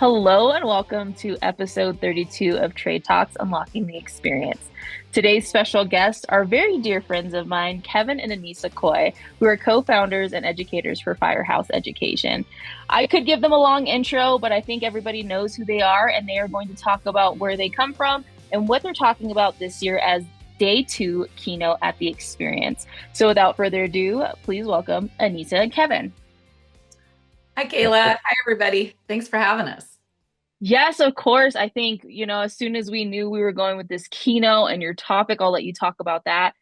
Hello and welcome to episode 32 of Trade Talks Unlocking the Experience. Today's special guests are very dear friends of mine, Kevin and Annissa Coy, who are co-founders and educators for Firehouse Education. I could give them a long intro, but I think everybody knows who they are, and they are going to talk about where they come from and what they're talking about this year as Day 2 Keynote at the Experience. So without further ado, please welcome Annissa and Kevin. Hi, Kayla. Hi, everybody. Thanks for having us. Yes, of course. I think, as soon as we knew we were going with this keynote and your topic, I'll let you talk about that.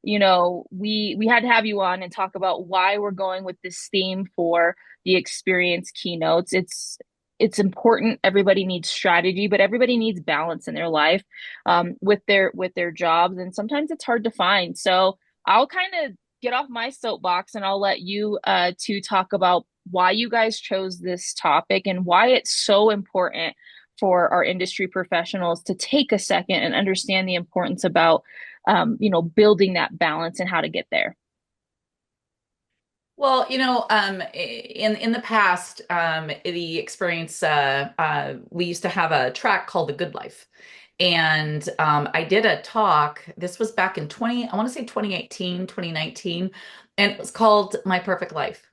We had to have you on and talk about why we're going with this theme for the experience keynotes. It's important. Everybody needs strategy, but everybody needs balance in their life, with their jobs, and sometimes it's hard to find. So I'll kind of get off my soapbox and I'll let you two talk about why you guys chose this topic and why it's so important for our industry professionals to take a second and understand the importance about building that balance and how to get there. Well, in the past, the experience, we used to have a track called The Good Life. And I did a talk. This was back in I want to say 2018, 2019, and it was called My Perfect Life.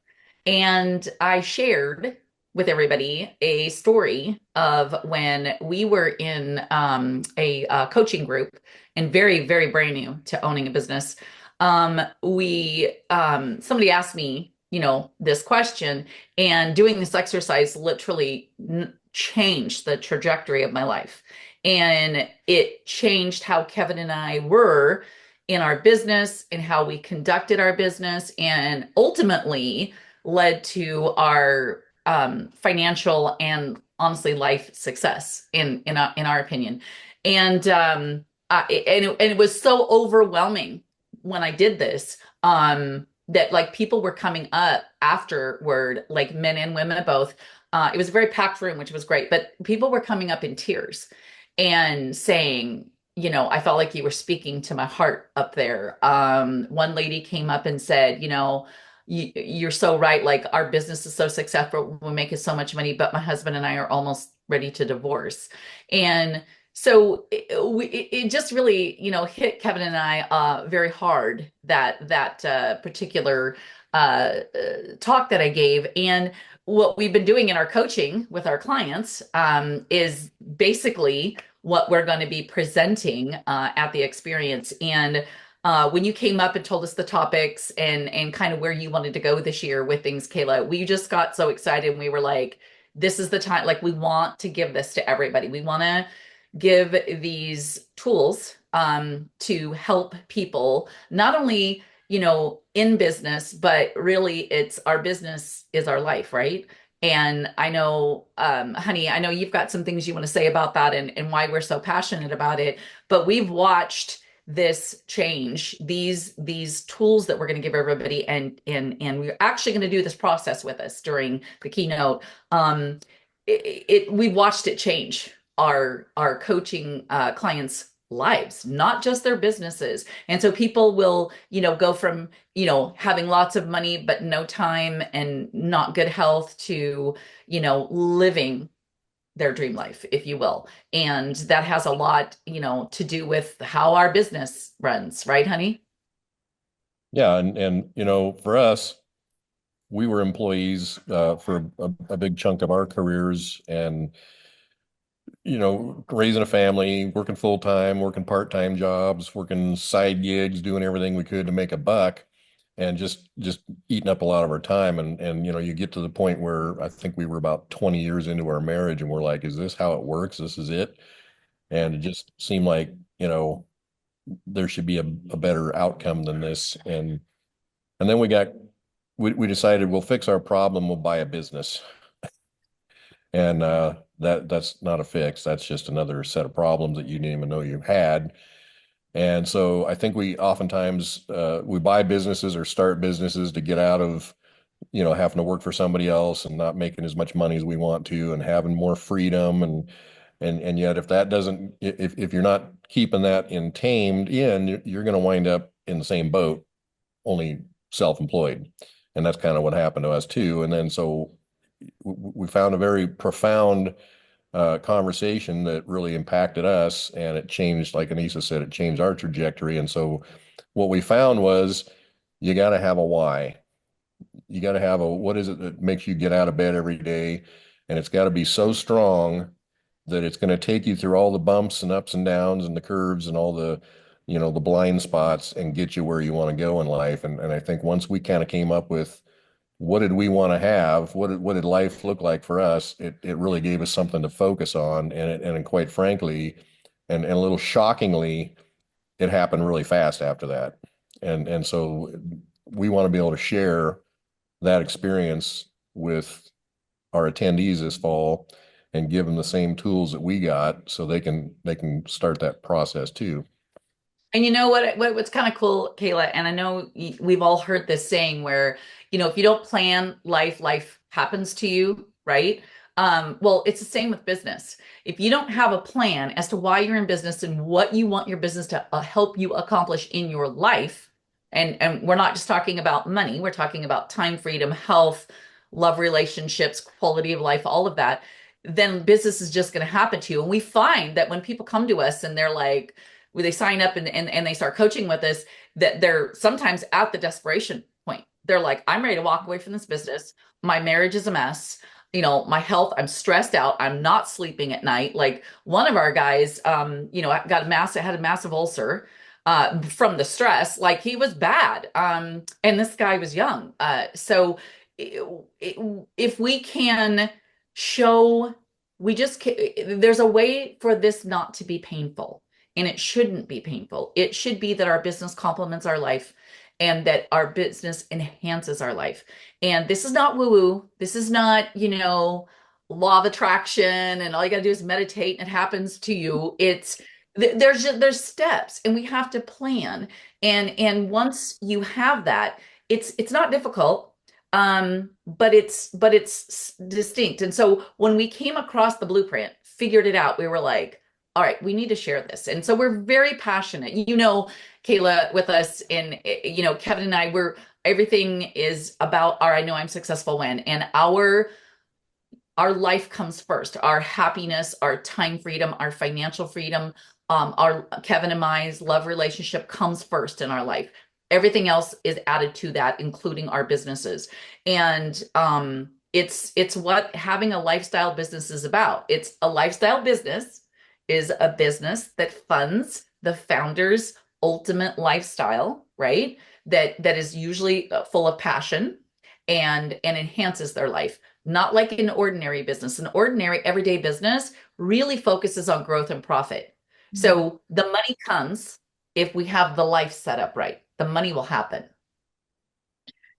And I shared with everybody a story of when we were in a coaching group and very, very brand new to owning a business. We Somebody asked me, this question, and doing this exercise literally changed the trajectory of my life. And it changed how Kevin and I were in our business and how we conducted our business, and ultimately led to our financial and honestly life success in our opinion. And it was so overwhelming when I did this, that like people were coming up afterward, like men and women both. It was a very packed room, which was great, but people were coming up in tears and saying, I felt like you were speaking to my heart up there. One lady came up and said, you're so right. Like, our business is so successful. We're making so much money, but my husband and I are almost ready to divorce. And so it just really, hit Kevin and I very hard, that particular talk that I gave. And what we've been doing in our coaching with our clients is basically what we're going to be presenting at the experience. And when you came up and told us the topics and kind of where you wanted to go this year with things, Kayla, we just got so excited, and we were like, this is the time. Like, we want to give this to everybody. We want to give these tools to help people, not only, in business, but really it's our business is our life, right? And I know, honey, I know you've got some things you want to say about that, and why we're so passionate about it, but we've watched this change, these tools that we're going to give everybody, and we're actually going to do this process with us during the keynote. We watched it change our coaching clients' lives, not just their businesses. And so people will, go from, having lots of money but no time and not good health to, living their dream life, if you will. And that has a lot, to do with how our business runs, right, honey? Yeah, and for us, we were employees for a big chunk of our careers, and raising a family, working full time, working part-time jobs, working side gigs, doing everything we could to make a buck, and just eating up a lot of our time. And you get to the point where I think we were about 20 years into our marriage, and we're like, is this how it works? This is it? And it just seemed like, there should be a better outcome than this. And then we decided we'll fix our problem, we'll buy a business. And that's not a fix. That's just another set of problems that you didn't even know you had. And so I think we oftentimes we buy businesses or start businesses to get out of, having to work for somebody else and not making as much money as we want to, and having more freedom. And yet if that doesn't, if you're not keeping that tamed in, you're going to wind up in the same boat, only self-employed. And that's kind of what happened to us too. And then so we found a very profound conversation that really impacted us, and it changed, like Annissa said, it changed our trajectory. And so what we found was you got to have a why. You got to have a what is it that makes you get out of bed every day, and it's got to be so strong that it's going to take you through all the bumps and ups and downs and the curves and all the, the blind spots and get you where you want to go in life. And I think once we kind of came up with what did we want to have, what did life look like for us, it really gave us something to focus on. And quite frankly, and a little shockingly, it happened really fast after that. And so we want to be able to share that experience with our attendees this fall and give them the same tools that we got so they can start that process too. And you know what's kind of cool, Kayla, and I know we've all heard this saying where, if you don't plan life, life happens to you, right? Well, it's the same with business. If you don't have a plan as to why you're in business and what you want your business to help you accomplish in your life, and we're not just talking about money, we're talking about time freedom, health, love relationships, quality of life, all of that, then business is just going to happen to you. And we find that when people come to us and they're like, when they sign up and they start coaching with us, that they're sometimes at the desperation point. They're like, I'm ready to walk away from this business. My marriage is a mess. My health, I'm stressed out. I'm not sleeping at night. Like one of our guys, had a massive ulcer from the stress. Like he was bad. And this guy was young. So if we can show, there's a way for this not to be painful. And it shouldn't be painful. It should be that our business complements our life and that our business enhances our life. And this is not woo-woo. This is not, law of attraction and all you got to do is meditate and it happens to you. There's steps and we have to plan. And once you have that, it's not difficult. But it's distinct. And so when we came across the blueprint, figured it out, we were like, all right, we need to share this. And so we're very passionate, Kayla, with us, and Kevin and I, everything is about our I know I'm successful when, and our life comes first, our happiness, our time freedom, our financial freedom, our Kevin and I's love relationship comes first in our life. Everything else is added to that, including our businesses. And it's what having a lifestyle business is about. It's a lifestyle business is a business that funds the founder's ultimate lifestyle, right? That is usually full of passion and enhances their life. Not like an ordinary business. An ordinary everyday business really focuses on growth and profit. Mm-hmm. So the money comes if we have the life set up right. The money will happen.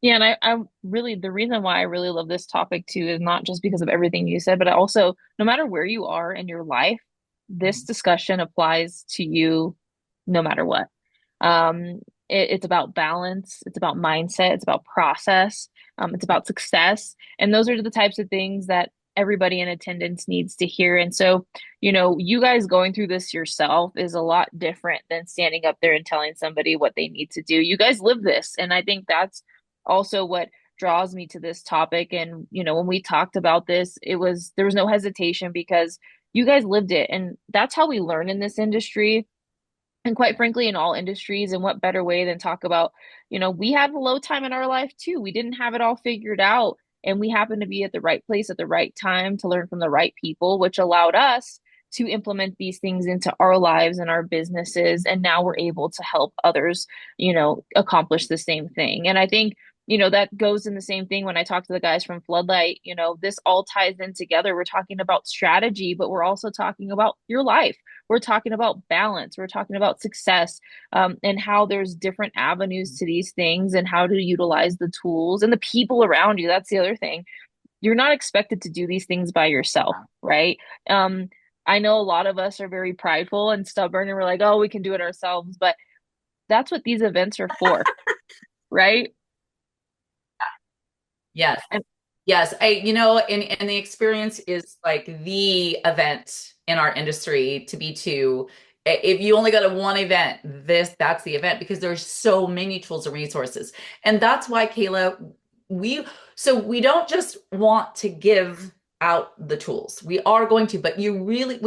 Yeah, and I really, the reason why I really love this topic too is not just because of everything you said, but also no matter where you are in your life, this discussion applies to you no matter what. It's about balance, it's about mindset, it's about process, it's about success. And those are the types of things that everybody in attendance needs to hear. And so, you guys going through this yourself is a lot different than standing up there and telling somebody what they need to do. You guys live this. And I think that's also what draws me to this topic. And, when we talked about this, there was no hesitation because you guys lived it. And that's how we learn in this industry. And quite frankly, in all industries, and what better way than talk about, we had a low time in our life too. We didn't have it all figured out. And we happened to be at the right place at the right time to learn from the right people, which allowed us to implement these things into our lives and our businesses. And now we're able to help others, accomplish the same thing. And I think that goes in the same thing when I talk to the guys from Floodlight. This all ties in together. We're talking about strategy, but we're also talking about your life. We're talking about balance. We're talking about success, and how there's different avenues to these things and how to utilize the tools and the people around you. That's the other thing. You're not expected to do these things by yourself, right? I know a lot of us are very prideful and stubborn and we're like, oh, we can do it ourselves, but that's what these events are for, right? Yes. Yes. And the experience is like the event in our industry if you only go to one event, that's the event because there's so many tools and resources. And that's why, Kayla, we don't just want to give out the tools. We are going to, but you really,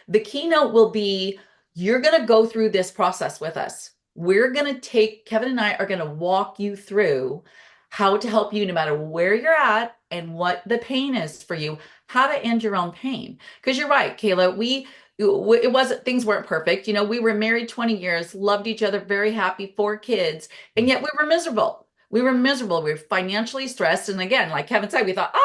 the keynote will be, you're going to go through this process with us. Kevin and I are going to walk you through how to help you no matter where you're at and what the pain is for you, how to end your own pain. Because you're right, Kayla, it wasn't, things weren't perfect. We were married 20 years, loved each other, very happy, 4 kids, and yet we were miserable. We were miserable. We were financially stressed. And again, like Kevin said, we thought,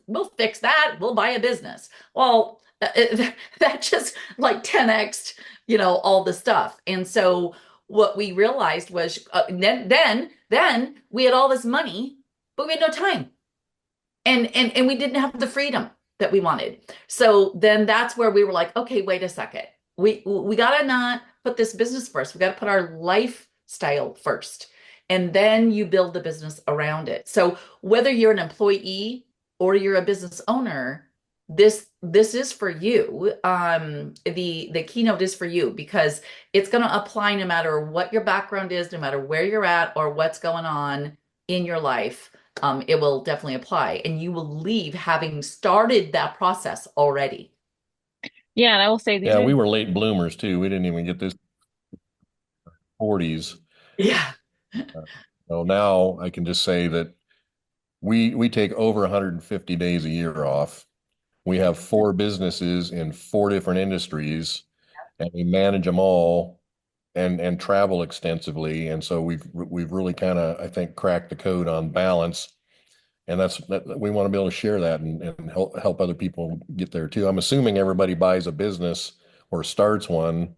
we'll fix that. We'll buy a business. Well, that just like 10x, all the stuff. And so what we realized was then we had all this money, but we had no time. And we didn't have the freedom that we wanted. So then that's where we were like, okay, wait a second. We gotta not put this business first. We gotta put our lifestyle first. And then you build the business around it. So whether you're an employee or you're a business owner, this is for you. The keynote is for you because it's going to apply no matter what your background is, no matter where you're at or what's going on in your life. It will definitely apply, and you will leave having started that process already. Yeah, and I will say these Yeah, are, we were late bloomers too. We didn't even get this 40s. Yeah. So now I can just say that we take over 150 days a year off. We have 4 businesses in 4 different industries, and we manage them all and travel extensively. And so we've really kind of, I think, cracked the code on balance. And that we want to be able to share that and help other people get there too. I'm assuming everybody buys a business or starts one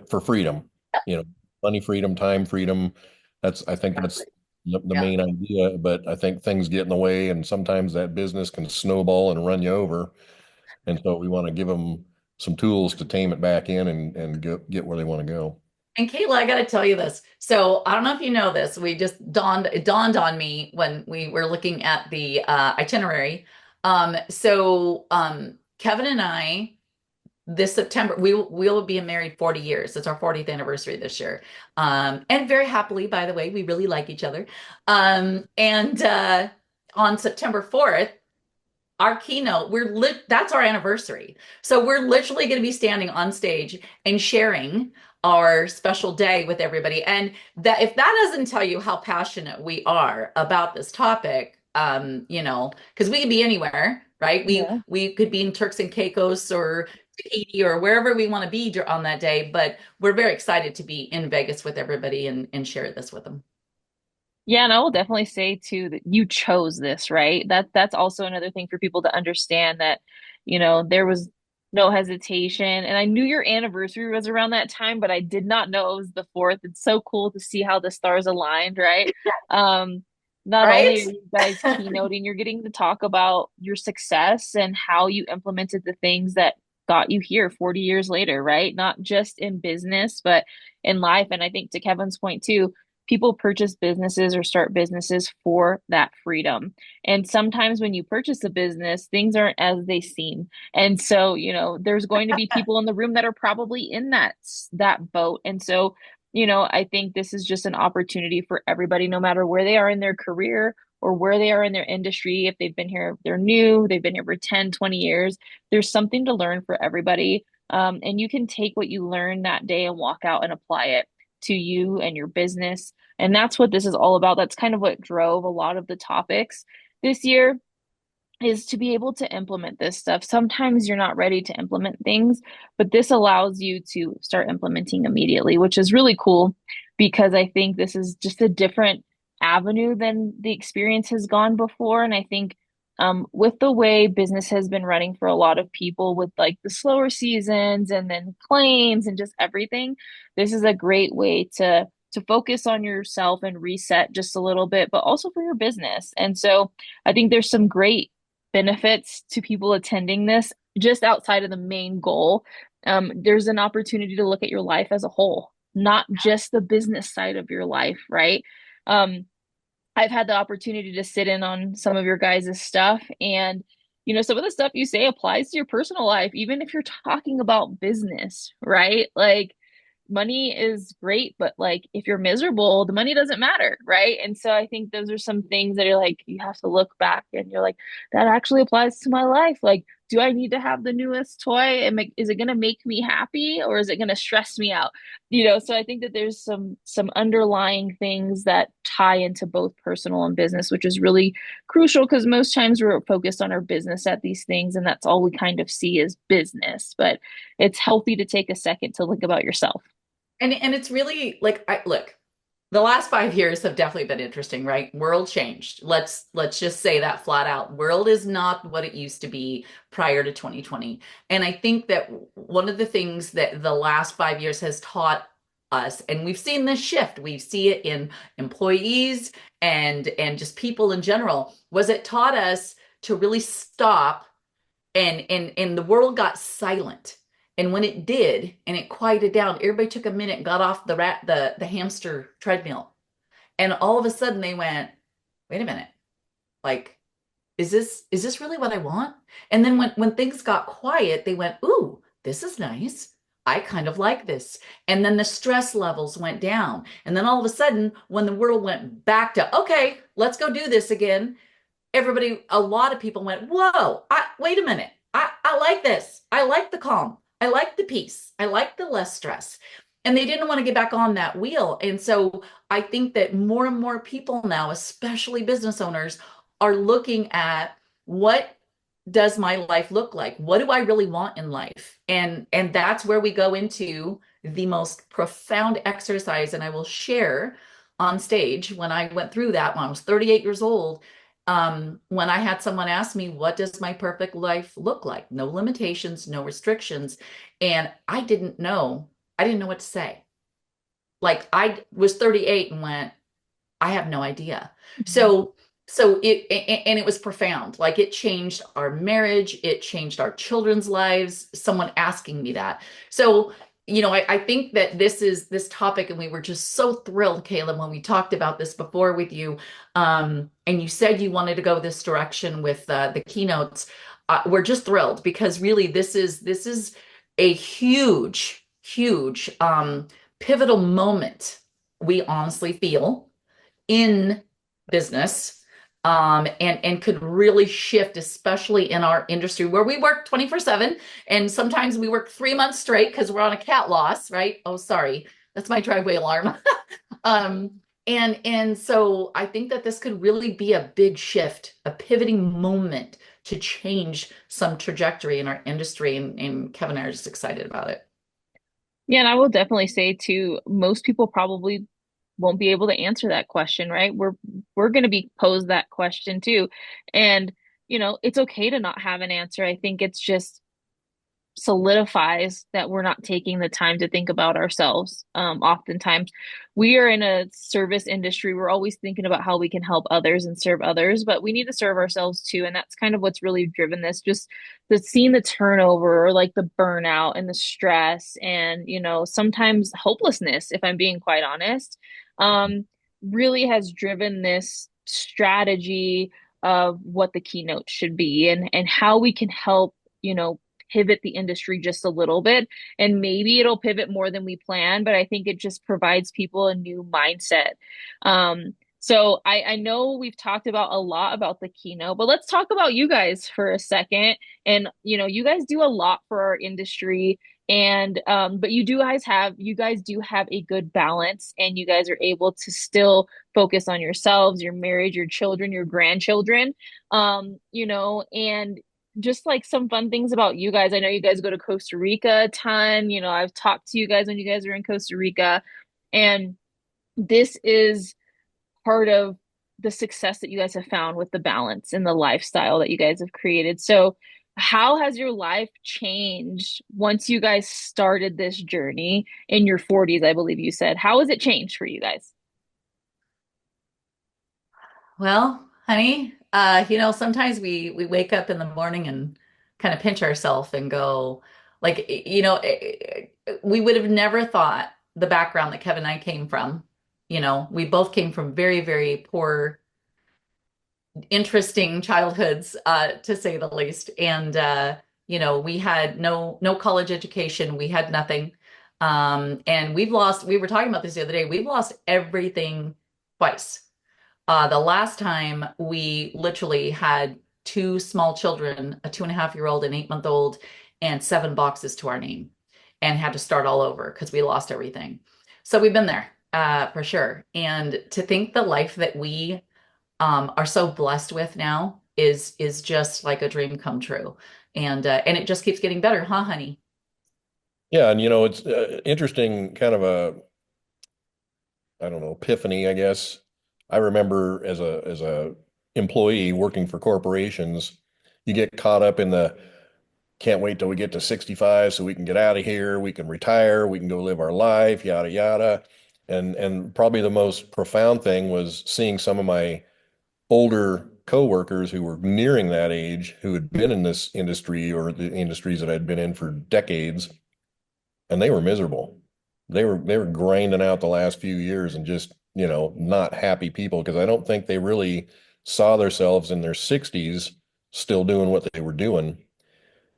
for freedom, money freedom, time freedom. I think that's the Yeah. main idea, but I think things get in the way, and sometimes that business can snowball and run you over. And so we want to give them some tools to tame it back in and get where they want to go. And Kayla, I got to tell you this. So I don't know if you know this. It dawned on me when we were looking at the itinerary. Kevin and I, this September, we'll be married 40 years. It's our 40th anniversary this year. And very happily, by the way, we really like each other. And on September 4th, our keynote, that's our anniversary. So we're literally going to be standing on stage and sharing our special day with everybody. And that, if that doesn't tell you how passionate we are about this topic, because we could be anywhere, right? yeah. We could be in Turks and Caicos or Tahiti or wherever we want to be on that day, but we're very excited to be in Vegas with everybody and share this with them. Yeah, and I will definitely say too that you chose this, right? That's also another thing for people to understand that, there was no hesitation. And I knew your anniversary was around that time, but I did not know it was the 4th. It's so cool to see how the stars aligned, right? Um, Not only Right? are you guys keynoting, you're getting to talk about your success and how you implemented the things that got you here 40 years later, right? Not just in business, but in life. And I think to Kevin's point too, people purchase businesses or start businesses for that freedom. And sometimes when you purchase a business, things aren't as they seem. And so, there's going to be people in the room that are probably in that boat. And so, I think this is just an opportunity for everybody, no matter where they are in their career or where they are in their industry. If they've been here, they're new, they've been here for 10, 20 years, there's something to learn for everybody. And you can take what you learn that day and walk out and apply it to you and your business. And that's what this is all about. That's kind of what drove a lot of the topics this year is to be able to implement this stuff. Sometimes you're not ready to implement things, but this allows you to start implementing immediately, which is really cool because I think this is just a different avenue than the experience has gone before. And I think with the way business has been running for a lot of people with like the slower seasons and then claims and just everything, this is a great way to focus on yourself and reset just a little bit, but also for your business. And so I think there's some great benefits to people attending this just outside of the main goal. There's an opportunity to look at your life as a whole, not just the business side of your life, right? Um, I've had the opportunity to sit in on some of your guys' stuff, and some of the stuff you say applies to your personal life, even if you're talking about business, right? Like money is great, but like if you're miserable, the money doesn't matter, right? And so I think those are some things that are like you have to look back and you're like, that actually applies to my life. Like, do I need to have the newest toy? Is it gonna make me happy or is it gonna stress me out? So I think that there's some underlying things that tie into both personal and business, which is really crucial because most times we're focused on our business at these things, and that's all we kind of see as business. But it's healthy to take a second to think about yourself. And it's really like I look, the last 5 years have definitely been interesting, right? World changed. Let's just say that flat out. World is not what it used to be prior to 2020. And I think that one of the things that the last 5 years has taught us, and we've seen this shift, we see it in employees and just people in general, was it taught us to really stop and the world got silent. And when it did, and it quieted down, everybody took a minute, got off the hamster treadmill, and all of a sudden they went, "Wait a minute, like, is this really what I want?" And then when things got quiet, they went, "Ooh, this is nice. I kind of like this." And then the stress levels went down. And then all of a sudden, when the world went back to, "Okay, let's go do this again," a lot of people went, "Whoa, wait a minute. I like this. I like the calm. I like the peace. I like the less stress." And they didn't want to get back on that wheel. And so I think that more and more people now, especially business owners, are looking at, what does my life look like? What do I really want in life? And that's where we go into the most profound exercise. And I will share on stage when I went through that when I was 38 years old, when I had someone ask me, what does my perfect life look like? No limitations, no restrictions. And I didn't know what to say. Like, I was 38 and went, I have no idea. Mhm. So it was profound. Like, it changed our marriage, it changed our children's lives, someone asking me that. So, I think that this topic, and we were just so thrilled, Kayla, when we talked about this before with you. And you said you wanted to go this direction with the keynotes. We're just thrilled because really this is a huge pivotal moment, we honestly feel, in business, and could really shift, especially in our industry where we work 24/7, and sometimes we work 3 months straight because we're on a cat loss, right? Oh, sorry, that's my driveway alarm. And so I think that this could really be a big shift, a pivoting moment to change some trajectory in our industry, and Kevin and I are just excited about it. Yeah, and I will definitely say too, most people probably won't be able to answer that question, right? We're going to be posed that question too. And, it's okay to not have an answer. I think it's just solidifies that we're not taking the time to think about ourselves. Oftentimes, we are in a service industry. We're always thinking about how we can help others and serve others, but we need to serve ourselves too. And that's kind of what's really driven this, just seeing the turnover or like the burnout and the stress and, sometimes hopelessness, if I'm being quite honest, really has driven this strategy of what the keynote should be and how we can help, pivot the industry just a little bit. And maybe it'll pivot more than we plan, but I think it just provides people a new mindset. So I know we've talked about a lot about the keynote, but let's talk about you guys for a second. And you guys do a lot for our industry. And but you guys do have a good balance, and you guys are able to still focus on yourselves, your marriage, your children, your grandchildren. And just like some fun things about you guys. I know you guys go to Costa Rica a ton. I've talked to you guys when you guys are in Costa Rica, and this is part of the success that you guys have found with the balance and the lifestyle that you guys have created. So, how has your life changed once you guys started this journey in your 40s, I believe you said? How has it changed for you guys? Well, honey, sometimes we wake up in the morning and kind of pinch ourselves and go, like, we would have never thought the background that Kevin and I came from. We both came from very, very poor, interesting childhoods, to say the least. And we had no college education. We had nothing. And we were talking about this the other day, we've lost everything twice. The last time we literally had two small children, a 2.5-year-old and 8-month-old, and 7 boxes to our name, and had to start all over because we lost everything. So we've been there, for sure. And to think the life that we are so blessed with now is just like a dream come true. And it just keeps getting better, huh, honey? Yeah, and it's interesting, kind of a, I don't know, epiphany, I guess. I remember as a employee working for corporations, you get caught up in the can't wait till we get to 65 so we can get out of here, we can retire, we can go live our life, yada yada. And probably the most profound thing was seeing some of my older coworkers who were nearing that age, who had been in this industry or the industries that I'd been in for decades, and they were miserable. They were grinding out the last few years and just, not happy people, because I don't think they really saw themselves in their 60s still doing what they were doing.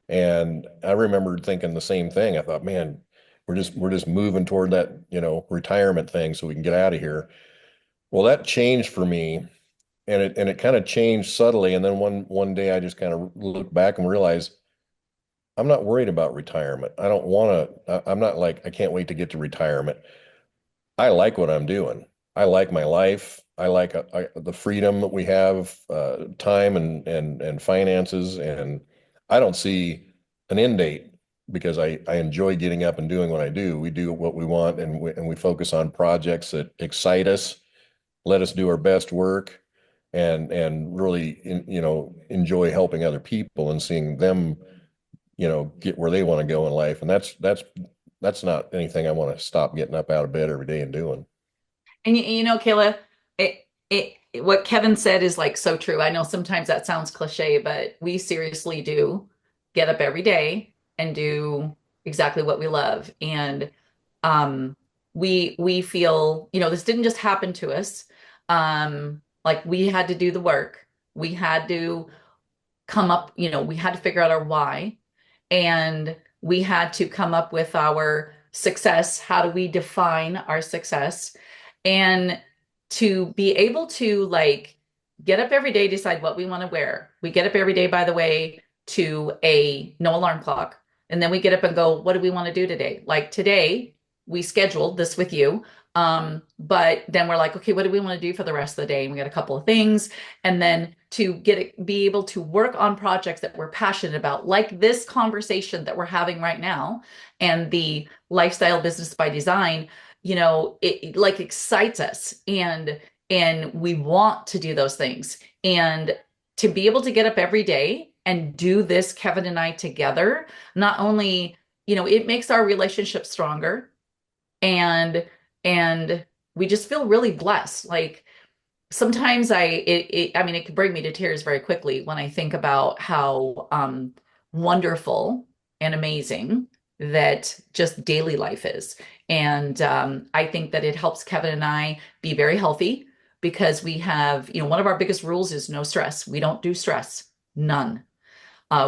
And I remember thinking the same thing. I thought, man, we're just moving toward that, retirement thing so we can get out of here. Well, that changed for me, and it kind of changed subtly. And then one day I just kind of looked back and realized I'm not worried about retirement. I don't want to, I'm not like, I can't wait to get to retirement. I like what I'm doing. I like my life. I like the freedom that we have, time and finances, and I don't see an end date because I enjoy getting up and doing what I do. We do what we want, and we focus on projects that excite us, let us do our best work, and really enjoy helping other people and seeing them get where they want to go in life. And that's not anything I want to stop getting up out of bed every day and doing. And Kayla, what Kevin said is like so true. I know sometimes that sounds cliche, but we seriously do get up every day and do exactly what we love. And um, we feel, this didn't just happen to us. Like we had to do the work. We had to come up, we had to figure out our why, and we had to come up with our success. How do we define our success? And to be able to like get up every day, decide what we want to wear. We get up every day, by the way, to a no alarm clock. And then we get up and go, what do we want to do today? Like today, we scheduled this with you. But then we're like, okay, what do we want to do for the rest of the day? And we got a couple of things. And then to be able to work on projects that we're passionate about, like this conversation that we're having right now, and the lifestyle business by design, it like excites us, and we want to do those things. And to be able to get up every day and do this, Kevin and I together, not only, it makes our relationship stronger, and and we just feel really blessed. Like sometimes I mean, it could bring me to tears very quickly when I think about how wonderful and amazing that just daily life is. And I think that it helps Kevin and I be very healthy, because we have, one of our biggest rules is no stress. We don't do stress, none.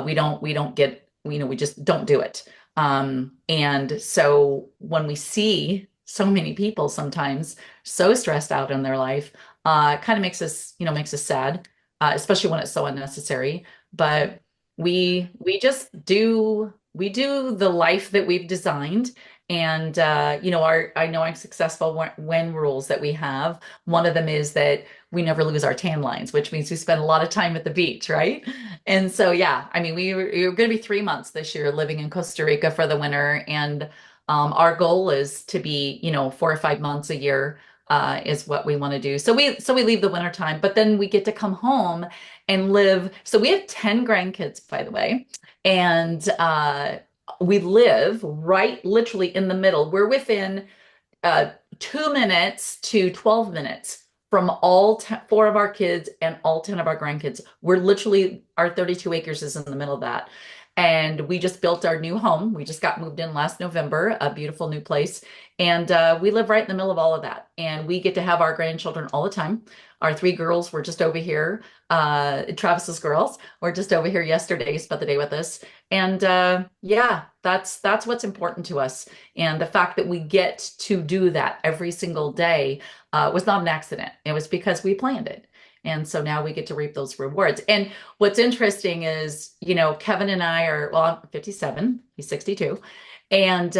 We don't get, we just don't do it. And so when we see so many people sometimes so stressed out in their life, it kind of makes us sad, especially when it's so unnecessary. But we do the life that we've designed. And our I know I'm successful when rules that we have. One of them is that we never lose our tan lines, which means we spend a lot of time at the beach, right? And so yeah, I mean, we were going to be 3 months this year living in Costa Rica for the winter, and our goal is to be 4 or 5 months a year, is what we want to do. So we leave the winter time, but then we get to come home and live. So we have 10 grandkids, by the way, and we live right literally in the middle. We're within 2 minutes to 12 minutes from four of our kids and all 10 of our grandkids. We're literally, our 32 acres is in the middle of that. And we just built our new home. We just got moved in last November, a beautiful new place. And we live right in the middle of all of that. And we get to have our grandchildren all the time. Our three girls were just over here. Travis's girls were just over here yesterday, spent the day with us. And yeah, that's what's important to us. And the fact that we get to do that every single day was not an accident. It was because we planned it. And so now we get to reap those rewards. And what's interesting is, Kevin and I are, well, I'm 57, he's 62. And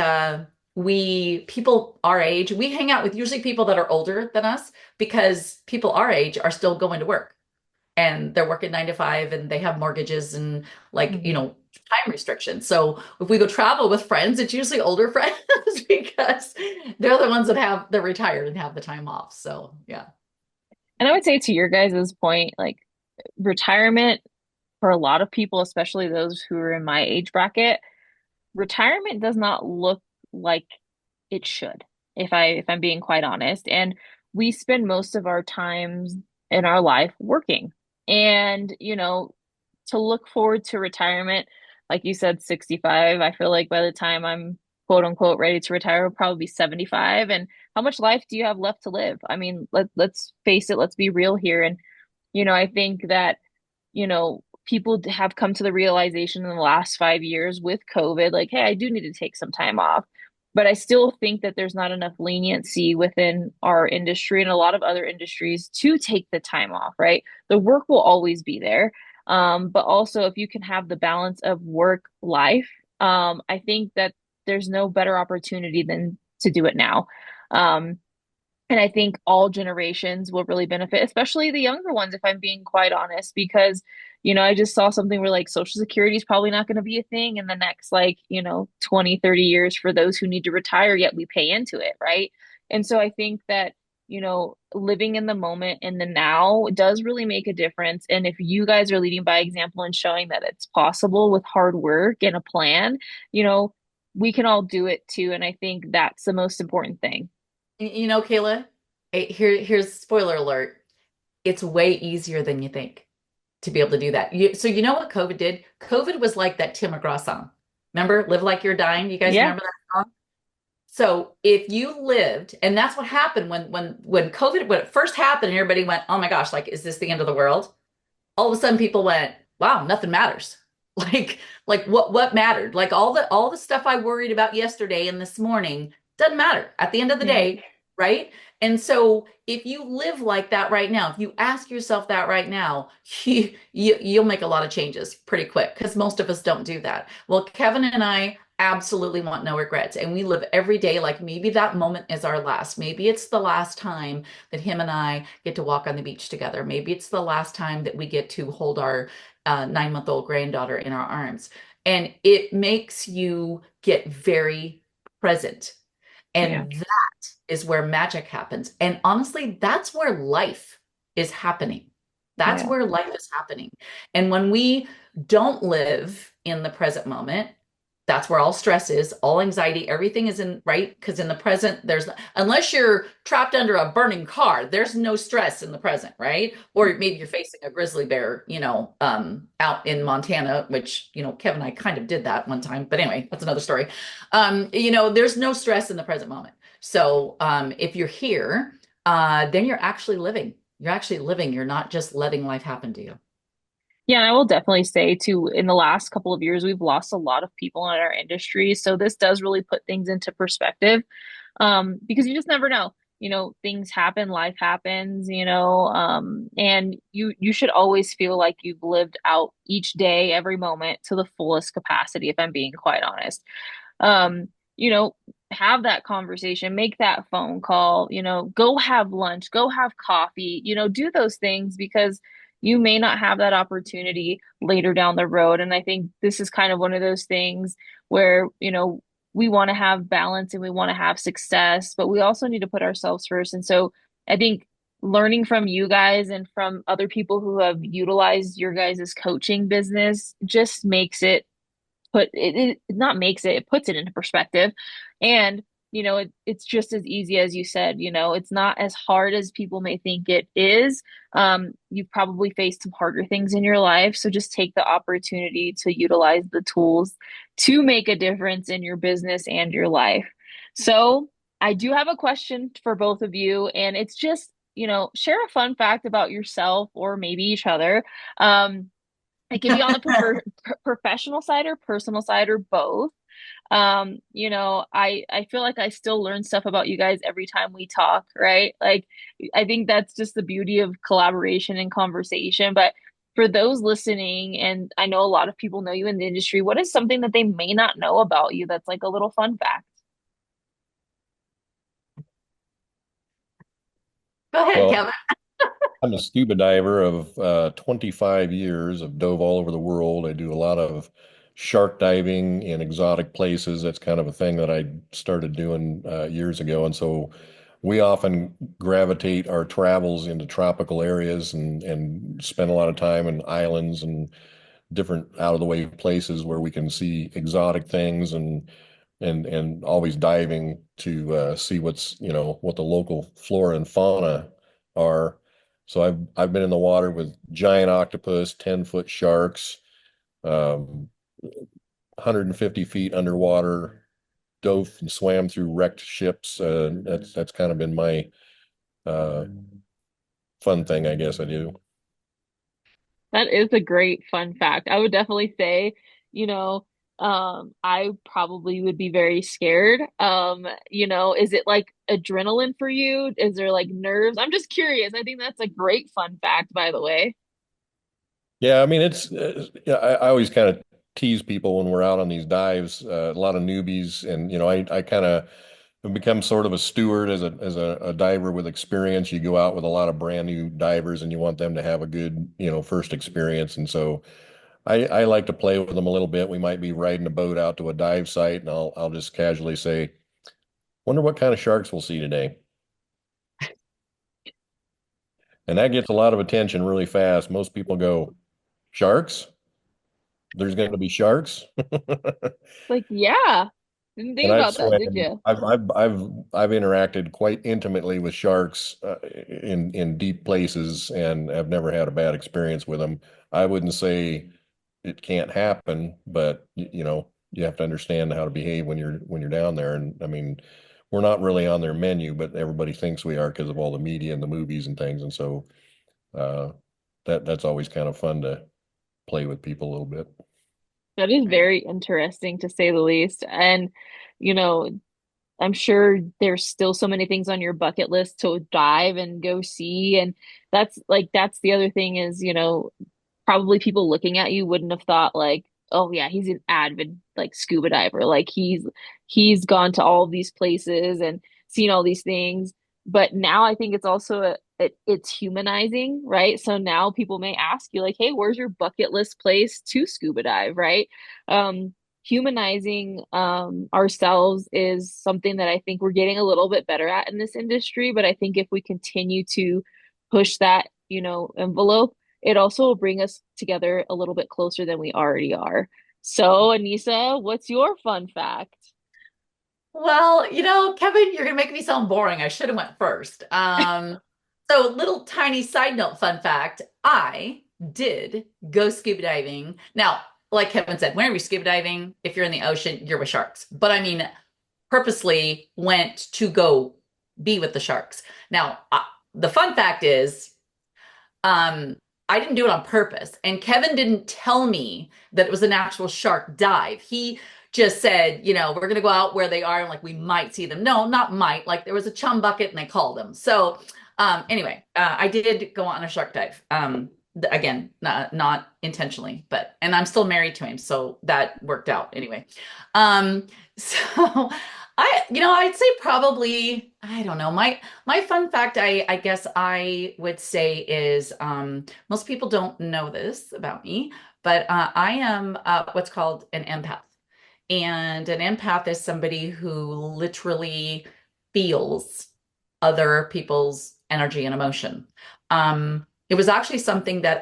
people our age, we hang out with usually people that are older than us because people our age are still going to work and they're working 9 to 5 and they have mortgages and time restrictions. So if we go travel with friends, it's usually older friends because they're the ones that they're retired and have the time off. So yeah. And I would say to your guys' point, like retirement for a lot of people, especially those who are in my age bracket, retirement does not look like it should, if I'm being quite honest. And we spend most of our times in our life working. And, to look forward to retirement, like you said, 65, I feel like by the time I'm quote unquote ready to retire, I'll probably be 75. And how much life do you have left to live? I mean, let's face it, let's be real here. And, I think that, people have come to the realization in the last 5 years with COVID, like, hey, I do need to take some time off. But I still think that there's not enough leniency within our industry and a lot of other industries to take the time off, right? The work will always be there. But also, if you can have the balance of work life, I think that there's no better opportunity than to do it now. Um, and I think all generations will really benefit, especially the younger ones, if I'm being quite honest, because, I just saw something where like Social Security is probably not going to be a thing in the next 20, 30 years for those who need to retire, yet we pay into it, right? And so I think that, living in the moment and the now does really make a difference. And if you guys are leading by example and showing that it's possible with hard work and a plan, we can all do it too. And I think that's the most important thing. Kayla, here's spoiler alert. It's way easier than you think to be able to do that. So you know what COVID did? COVID was like that Tim McGraw song. Remember, Live Like You're Dying? You guys Yeah. remember that song? So if you lived, and that's what happened when COVID, when it first happened, and everybody went, oh my gosh, like, is this the end of the world? All of a sudden people went, wow, nothing matters. Like what mattered? Like all the stuff I worried about yesterday and this morning doesn't matter at the end of the Yeah. day, right? And so if you live like that right now, if you ask yourself that right now, you'll make a lot of changes pretty quick because most of us don't do that. Well, Kevin and I absolutely want no regrets, and we live every day like maybe that moment is our last. Maybe it's the last time that him and I get to walk on the beach together. Maybe it's the last time that we get to hold our 9-month-old granddaughter in our arms. And it makes you get very present. Yeah. And that is where magic happens. And honestly, that's where life is happening. That's Yeah. where life is happening. And when we don't live in the present moment, that's where all stress is, all anxiety, everything is in, right? Because in the present, unless you're trapped under a burning car, there's no stress in the present, right? Or maybe you're facing a grizzly bear, out in Montana, which, Kevin and I kind of did that one time. But anyway, that's another story. There's no stress in the present moment. So if you're here, then you're actually living. You're actually living. You're not just letting life happen to you. Yeah, and I will definitely say too, in the last couple of years, we've lost a lot of people in our industry. So this does really put things into perspective. Because you just never know. Things happen, life happens, and you should always feel like you've lived out each day, every moment to the fullest capacity, if I'm being quite honest. um, have that conversation, make that phone call, go have lunch, go have coffee, do those things because you may not have that opportunity later down the road. And I think this is kind of one of those things where, we want to have balance and we want to have success, but we also need to put ourselves first. And so I think learning from you guys and from other people who have utilized your guys' coaching business just makes it it not makes it, it puts it into perspective. And, it's just as easy as you said, it's not as hard as people may think it is. You've probably faced some harder things in your life. So just take the opportunity to utilize the tools to make a difference in your business and your life. So I do have a question for both of you, and it's just, share a fun fact about yourself or maybe each other. Um, it can be on the professional side or personal side or both. I feel like I still learn stuff about you guys every time we talk, right? Like I think that's just the beauty of collaboration and conversation. But for those listening, and I know a lot of people know you in the industry, what is something that they may not know about you that's like a little fun fact? Go ahead, Well, Kevin. I'm a scuba diver of 25 years. I've dove all over the world. I do a lot of shark diving in exotic places. That's kind of a thing that I started doing years ago. And so we often gravitate our travels into tropical areas and spend a lot of time in islands and different out of the way places where we can see exotic things and always diving to see what's, what the local flora and fauna are. So I've been in the water with giant octopus, 10-foot sharks, 150 feet underwater, dove and swam through wrecked ships. That's kind of been my uh, fun thing, I guess I do. That is a great fun fact. I would definitely say, I probably would be very scared. Is it like adrenaline for you? Is there like nerves? I'm just curious. I think that's a great fun fact, by the way. Yeah, I mean it's yeah, I always kind of tease people when we're out on these dives, a lot of newbies, and I kind of have become sort of a steward as a diver with experience. You go out with a lot of brand new divers, and you want them to have a good first experience, and so I like to play with them a little bit. We might be riding a boat out to a dive site, and I'll just casually say, "Wonder what kind of sharks we'll see today," and that gets a lot of attention really fast. Most people go, "Sharks? There's going to be sharks?" Like, yeah. Didn't think And I've about that, swam, did you? I've interacted quite intimately with sharks in deep places, and I've never had a bad experience with them. I wouldn't say it can't happen, but you have to understand how to behave when you're down there. And I mean, we're not really on their menu, but everybody thinks we are because of all the media and the movies and things. And so uh, that's always kind of fun to play with people a little bit. That is very interesting to say the least. And, you know, I'm sure there's still so many things on your bucket list to dive and go see. And that's the other thing is, probably people looking at you wouldn't have thought like, oh yeah, he's an avid like scuba diver. Like he's gone to all these places and seen all these things. But now I think it's also it's humanizing, right? So now people may ask you like, hey, where's your bucket list place to scuba dive, right? Um, Humanizing ourselves is something that I think we're getting a little bit better at in this industry. But I think if we continue to push that, envelope, it also will bring us together a little bit closer than we already are. So, Anissa, what's your fun fact? Well, Kevin, you're gonna make me sound boring. I should have went first. So little tiny side note, fun fact, I did go scuba diving. Now, like Kevin said, whenever you're scuba diving, if you're in the ocean, you're with sharks. But I mean, purposely went to go be with the sharks. Now, the fun fact is, um, I didn't do it on purpose. And Kevin didn't tell me that it was an actual shark dive. He just said, we're going to go out where they are and like we might see them. No, not might. Like there was a chum bucket and they called them. So, anyway, I did go on a shark dive. Again, not intentionally, and I'm still married to him. So that worked out anyway. So I'd say probably, I don't know. My fun fact, I guess I would say is, most people don't know this about me, but I am what's called an empath. And an empath is somebody who literally feels other people's energy and emotion. It was actually something that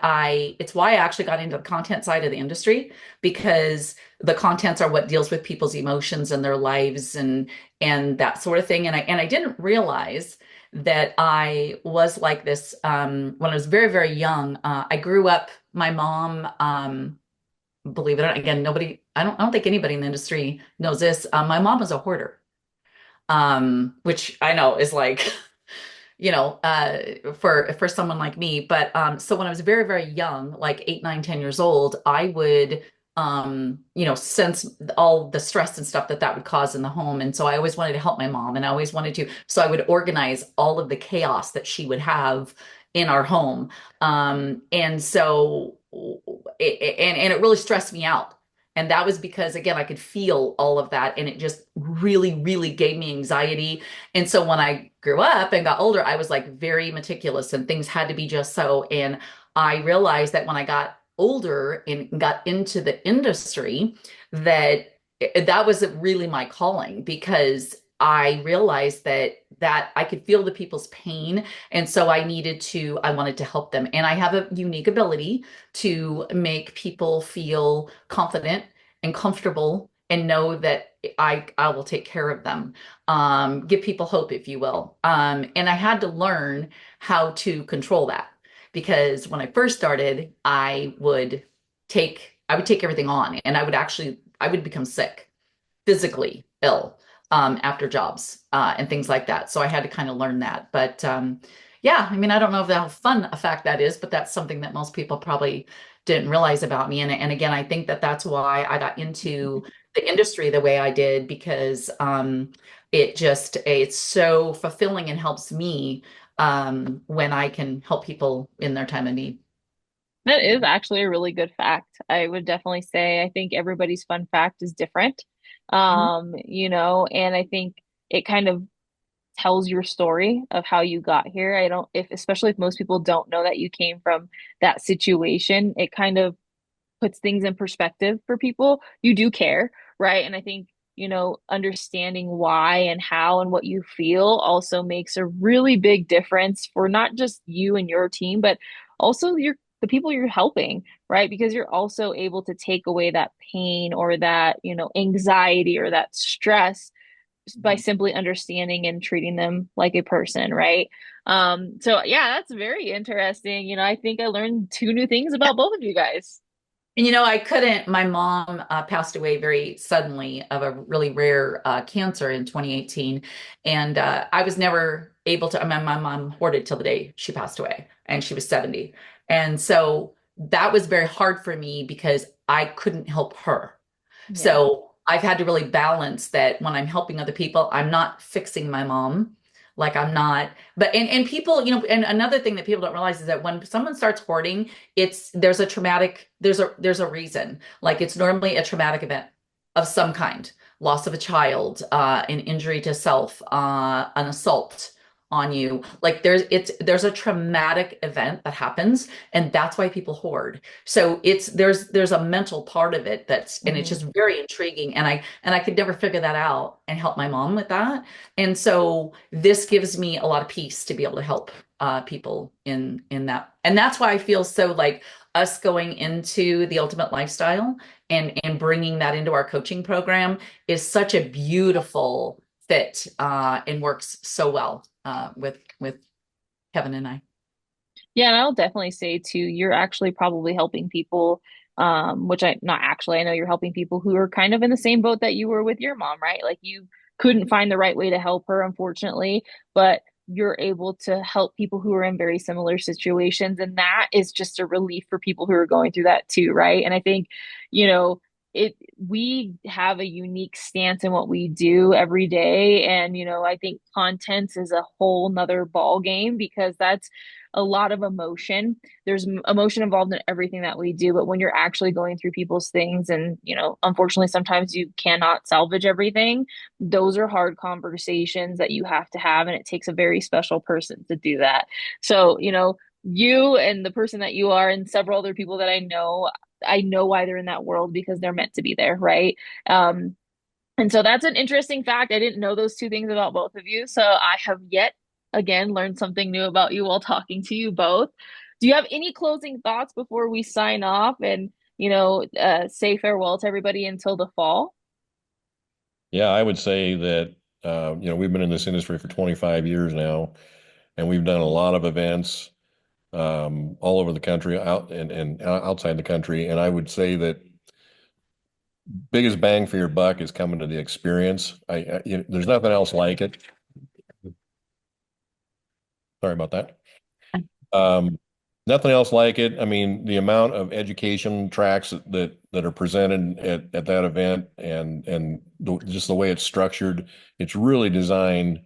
it's why I actually got into the content side of the industry, because the contents are what deals with people's emotions and their lives and that sort of thing. And I didn't realize that I was like this when I was very, very young. I grew up, my mom, believe it or not, again, I don't think anybody in the industry knows this. My mom was a hoarder. which I know is like, for someone like me. But so when I was very, very young, like 8, 9, 10 years old, I would sense all the stress and stuff that that would cause in the home. And so I always wanted to help my mom, and I always wanted to, so I would organize all of the chaos that she would have in our home. And so and it really stressed me out. And that was because, again, I could feel all of that, and it just really, really gave me anxiety. And so when I grew up and got older, I was like very meticulous, and things had to be just so. And I realized that when I got older and got into the industry, that that was really my calling, because I realized that I could feel the people's pain. And so I wanted to help them. And I have a unique ability to make people feel confident and comfortable and know that I will take care of them. Give people hope, if you will. And I had to learn how to control that, because when I first started, I would take everything on, and I would become sick, physically ill, after jobs, and things like that. So I had to kind of learn that. But yeah, I mean, I don't know if how fun a fact that is, but that's something that most people probably didn't realize about me. And again, I think that that's why I got into the industry the way I did, because it's so fulfilling and helps me when I can help people in their time of need. That is actually a really good fact. I would definitely say I think everybody's fun fact is different. Mhm. And I think it kind of tells your story of how you got here. I don't if especially if most people don't know that you came from that situation, it kind of puts things in perspective for people. You do care, right? And I think, understanding why and how and what you feel also makes a really big difference for not just you and your team, but also the people you're helping, right? Because you're also able to take away that pain or that, anxiety or that stress by simply understanding and treating them like a person, right? So yeah, that's very interesting. I think I learned two new things about both of you guys. And I couldn't, my mom passed away very suddenly of a really rare cancer in 2018. And I was never able to, I mean, my mom hoarded till the day she passed away, and she was 70. And so that was very hard for me because I couldn't help her. Yeah. So I've had to really balance that when I'm helping other people, I'm not fixing my mom. Like I'm not, but and people, and another thing that people don't realize is that when someone starts hoarding, there's a reason. Like it's normally a traumatic event of some kind, loss of a child, an injury to self, an assault on you. Like there's a traumatic event that happens, and that's why people hoard. So there's a mental part of it and it's Mhm. just very intriguing. And I could never figure that out and help my mom with that. And so this gives me a lot of peace to be able to help people in that. And that's why I feel so like us going into the ultimate lifestyle and bringing that into our coaching program is such a beautiful fit, and works so well with Kevin and I. Yeah, and I'll definitely say too, you're actually probably helping people, which I not actually, I know you're helping people who are kind of in the same boat that you were with your mom, right? Like you couldn't find the right way to help her, unfortunately, but you're able to help people who are in very similar situations. And that is just a relief for people who are going through that too, right? And I think, you know, we have a unique stance in what we do every day. And, I think content is a whole nother ball game because that's a lot of emotion. There's emotion involved in everything that we do, but when you're actually going through people's things and, unfortunately, sometimes you cannot salvage everything, those are hard conversations that you have to have. And it takes a very special person to do that. So, you and the person that you are, and several other people that I know why they're in that world because they're meant to be there, right? Um, and so that's an interesting fact. I didn't know those two things about both of you. So I have yet again learned something new about you while talking to you both. Do you have any closing thoughts before we sign off and, say farewell to everybody until the fall? Yeah, I would say that we've been in this industry for 25 years now, and we've done a lot of events all over the country, out and outside the country. And I would say that biggest bang for your buck is coming to the experience. There's nothing else like it. Sorry about that. Um, Nothing else like it. I mean, the amount of education tracks that are presented at that event, and just the way it's structured, it's really designed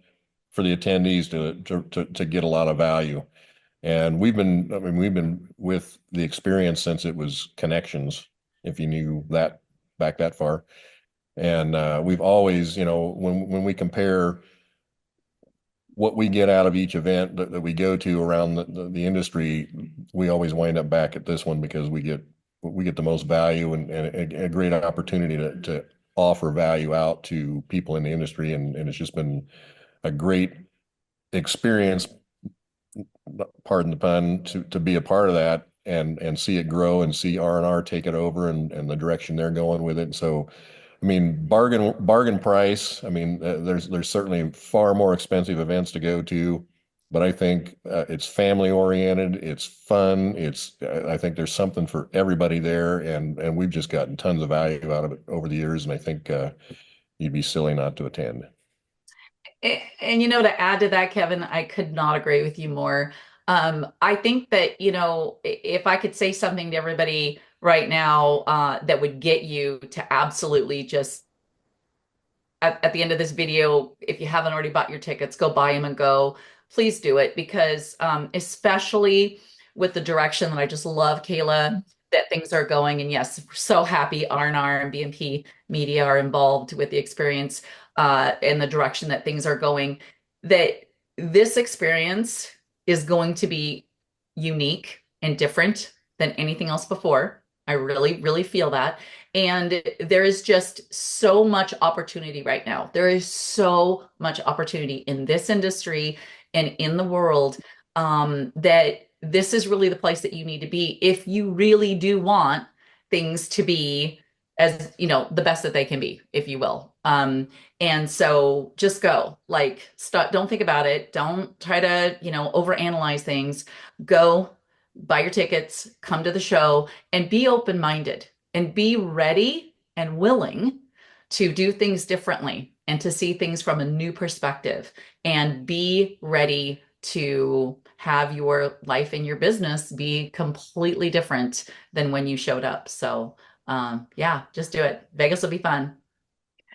for the attendees to get a lot of value. And I mean, we've been with the experience since it was Connections, if you knew that back that far. And we've always, when we compare what we get out of each event that we go to around the industry, we always wind up back at this one because we get the most value and a great opportunity to offer value out to people in the industry. And it's just been a great experience, pardon the pun, to be a part of that and see it grow and see R&R take it over and the direction they're going with it. So, I mean, bargain price. I mean, there's certainly far more expensive events to go to, but I think it's family oriented, it's fun, I think there's something for everybody there, and we've just gotten tons of value out of it over the years, and I think you'd be silly not to attend. And to add to that, Kevin, I could not agree with you more. I think that, if I could say something to everybody right now, that would get you to absolutely just at the end of this video, if you haven't already bought your tickets, go buy them and go. Please do it, because especially with the direction that I just love, Kayla, that things are going. And yes, we're so happy R&R and BMP Media are involved with the experience and the direction that things are going, that this experience is going to be unique and different than anything else before. I really, really feel that. And there is just so much opportunity right now. There is so much opportunity in this industry and in the world, that this is really the place that you need to be if you really do want things to be as, the best that they can be, if you will. And so just go, like, stop, don't think about it. Don't try to, overanalyze things. Go buy your tickets, come to the show, and be open-minded and be ready and willing to do things differently and to see things from a new perspective, and be ready to have your life and your business be completely different than when you showed up. So yeah, just do it. Vegas will be fun.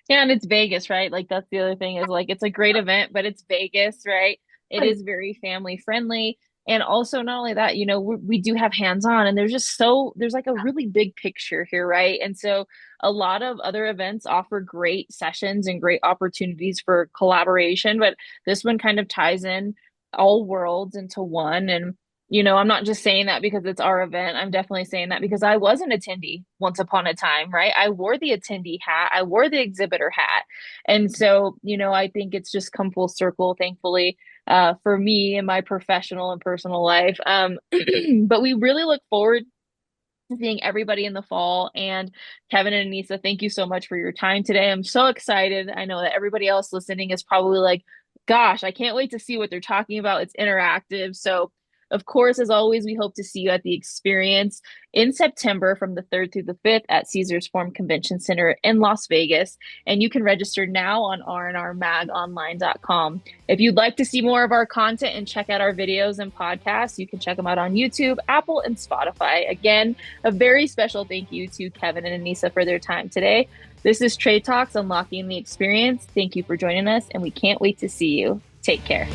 Yeah, and it's Vegas, right? Like that's the other thing is like it's a great event, but it's Vegas, right? It is very family friendly. And also not only that, we do have hands-on, and there's like a really big picture here, right? And so a lot of other events offer great sessions and great opportunities for collaboration, but this one kind of ties in all worlds into one. And I'm not just saying that because it's our event. I'm definitely saying that because I was an attendee once upon a time, right? I wore the attendee hat, I wore the exhibitor hat. And so, I think it's just come full circle, thankfully, for me in my professional and personal life. But we really look forward to seeing everybody in the fall. And Kevin and Annissa, thank you so much for your time today. I'm so excited. I know that everybody else listening is probably like, gosh, I can't wait to see what they're talking about. It's interactive. So, of course, as always, we hope to see you at the experience in September from the 3rd through the 5th at Caesars Forum Convention Center in Las Vegas. And you can register now on rnrmagonline.com. If you'd like to see more of our content and check out our videos and podcasts, you can check them out on YouTube, Apple, and Spotify. Again, a very special thank you to Kevin and Annissa for their time today. This is Trade Talks Unlocking the Experience. Thank you for joining us, and we can't wait to see you. Take care.